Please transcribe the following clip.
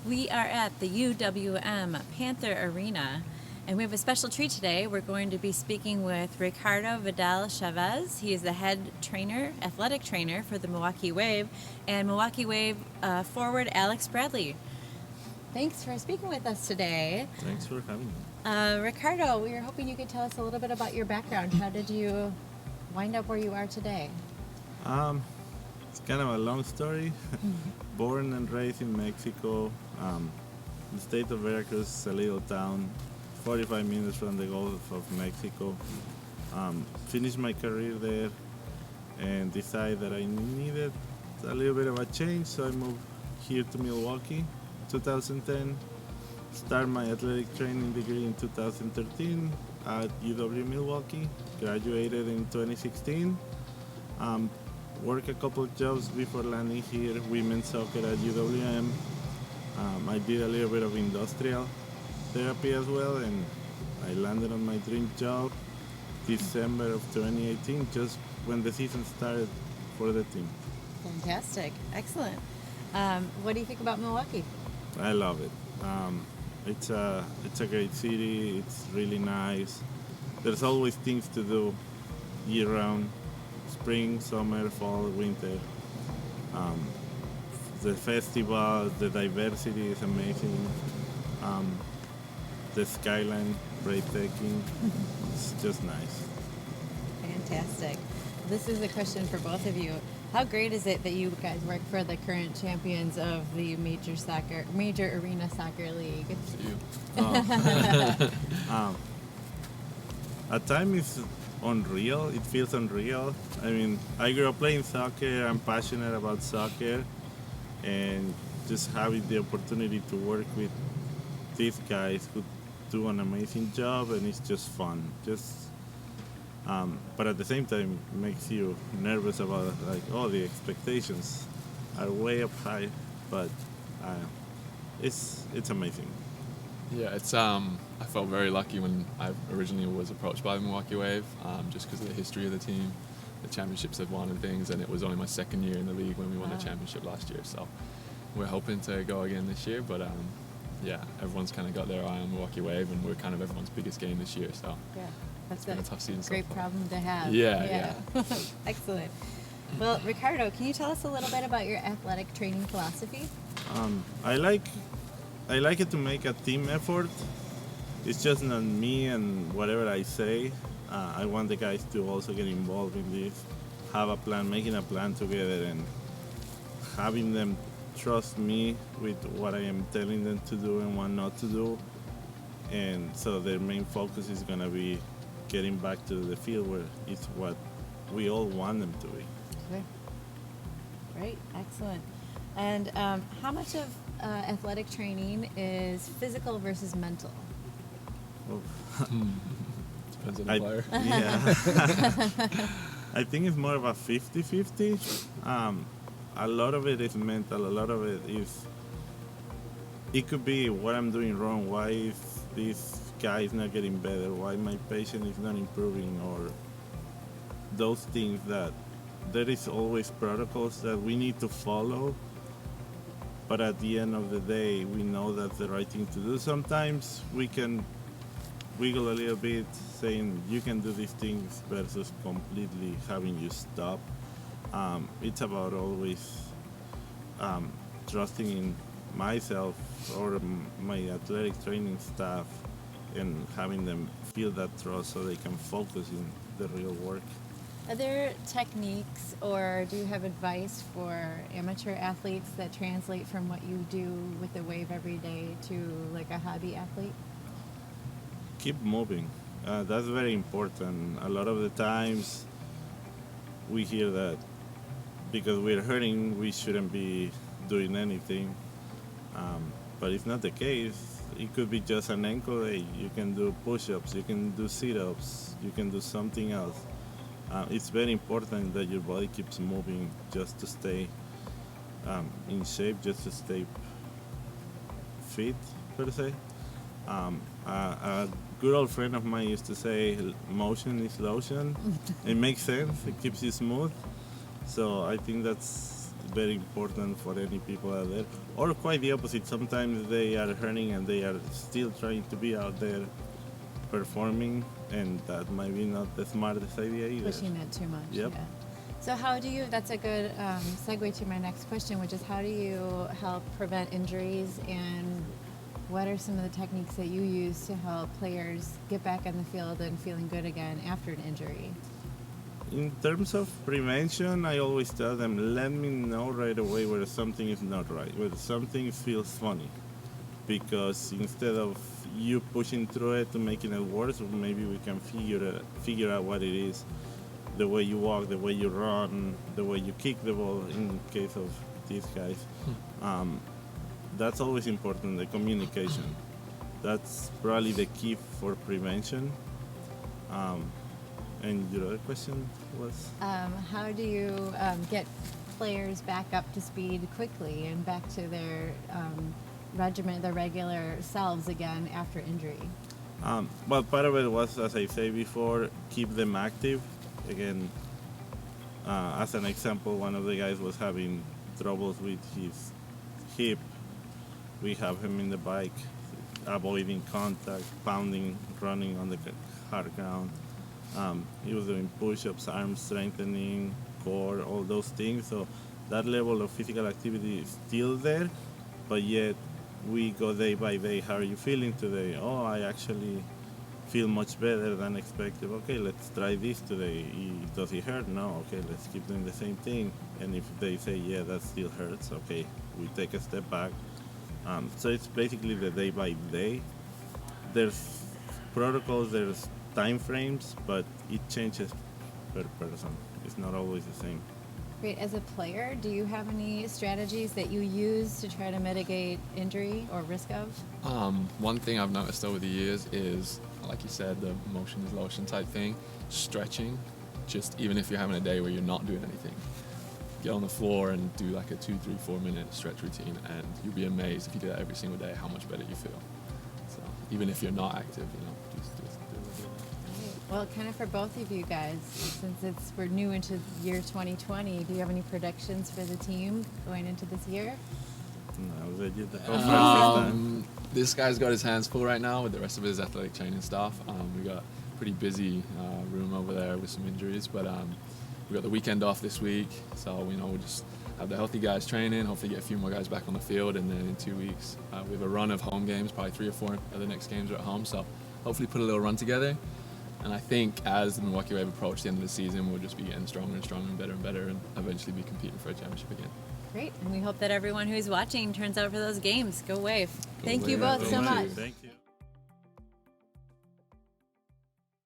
We are at the UWM Panther Arena, and we have a special treat today. We're going to be speaking with Ricardo Vidal-Chavez. He is the head trainer, athletic trainer for the Milwaukee Wave, and Milwaukee Wave forward Alex Bradley. Thanks for speaking with us today. Thanks for having me. Ricardo, we were hoping you could tell us a little bit about your background. How did you wind up where you are today? It's kind of a long story. Born and raised in Mexico. The state of Veracruz is a little town, 45 minutes from the Gulf of Mexico. Finished my career there and decided that I needed a little bit of a change, so I moved here to Milwaukee 2010. Started my athletic training degree in 2013 at UW Milwaukee. Graduated in 2016. Worked a couple of jobs before landing here, women's soccer at UWM. I did a little bit of industrial therapy as well, and I landed on my dream job December of 2018, just when the season started for the team. Fantastic. Excellent. What do you think about Milwaukee? I love it. It's a great city. It's really nice. There's always things to do year round. Spring, summer, fall, winter. The festivals, the diversity is amazing. The skyline, breathtaking. It's just nice. Fantastic. This is a question for both of you. How great is it that you guys work for the current champions of the Major Arena Soccer League? At times it's unreal. It feels unreal. I mean, I grew up playing soccer. I'm passionate about soccer, and just having the opportunity to work with these guys who do an amazing job, and it's just fun. But at the same time, it makes you nervous about the expectations are way up high, but it's amazing. Yeah, it's I felt very lucky when I originally was approached by the Milwaukee Wave, just because of the history of the team, the championships they've won and things, and it was only my second year in the league when we won the championship last year. So we're hoping to go again this year, but yeah, everyone's kind of got their eye on Milwaukee Wave, and we're kind of everyone's biggest game this year. So Yeah, that's been a tough season so great far. problem to have. Yeah. Excellent. Well, Ricardo, can you tell us a little bit about your athletic training philosophy? I like it to make a team effort. It's just not me and whatever I say. I want the guys to also get involved in this, have a plan, making a plan together, and having them trust me with what I am telling them to do and what not to do. And so their main focus is going to be getting back to the field where it's what we all want them to be. Okay. Great. Excellent. And how much of athletic training is physical versus mental? Oh. Depends on the player. Yeah. I think it's more of a 50-50. A lot of it is mental. A lot of it is, it could be what I'm doing wrong. Why is this guy is not getting better? Why my patient is not improving? Or those things that there is always protocols that we need to follow. But at the end of the day, we know that's the right thing to do. Sometimes we can wiggle a little bit, saying you can do these things versus completely having you stop. It's about always trusting in myself or my athletic training staff and having them feel that trust so they can focus in the real work. Are there techniques or do you have advice for amateur athletes that translate from what you do with the Wave every day to like a hobby athlete? Keep moving. That's very important. A lot of the times we hear that because we're hurting, we shouldn't be doing anything. But it's not the case. It could be just an ankle. You can do push-ups, you can do sit-ups, you can do something else. It's very important that your body keeps moving just to stay in shape, just to stay fit, per se. A good old friend of mine used to say, motion is lotion. It makes sense. It keeps you smooth. So I think that's very important for any people out there. Or quite the opposite. Sometimes they are hurting and they are still trying to be out there performing, and that might be not the smartest idea either. Pushing it too much. Yep. Yeah. So how do you, that's a good segue to my next question, which is how do you help prevent injuries, and what are some of the techniques that you use to help players get back on the field and feeling good again after an injury? In terms of prevention, I always tell them, let me know right away where something is not right, where something feels funny. Because instead of you pushing through it to making it worse, maybe we can figure out what it is. The way you walk, the way you run, the way you kick the ball in case of these guys. That's always important, the communication. That's probably the key for prevention. And your other question was? How do you get players back up to speed quickly and back to their regiment, their regular selves again after injury? Well, part of it was, as I say before, keep them active. Again, as an example, one of the guys was having troubles with his hip. We have him in the bike, avoiding contact, pounding, running on the hard ground. He was doing push-ups, arm strengthening, core, all those things. So that level of physical activity is still there, but yet we go day by day. How are you feeling today? Oh, I actually feel much better than expected. Okay, let's try this today. Does it hurt? No. Okay, let's keep doing the same thing. And if they say, yeah, that still hurts, okay, we take a step back. So it's basically the day by day. There's protocols, there's time frames, but it changes per person. It's not always the same. Great. As a player, do you have any strategies that you use to try to mitigate injury or risk of? One thing I've noticed over the years is, like you said, the motion is lotion type thing, stretching. Just even if you're having a day where you're not doing anything, get on the floor and do like a 2, 3, 4 minute stretch routine, and you'll be amazed if you do that every single day how much better you feel. So even if you're not active, just do it. Well, kind of for both of you guys, since we're new into year 2020, do you have any predictions for the team going into this year? No, they did the whole first time. This guy's got his hands full right now with the rest of his athletic training staff. We got a pretty busy room over there with some injuries, but we got the weekend off this week, so we'll just have the healthy guys training, hopefully get a few more guys back on the field, and then in 2 weeks we have a run of home games, probably 3 or 4 of the next games are at home, so hopefully put a little run together. And I think as the Milwaukee Wave approach the end of the season, we'll just be getting stronger and stronger and better, and eventually be competing for a championship again. Great, and we hope that everyone who's watching turns out for those games. Go Wave. Go Thank you Wave. both so much. Thank you.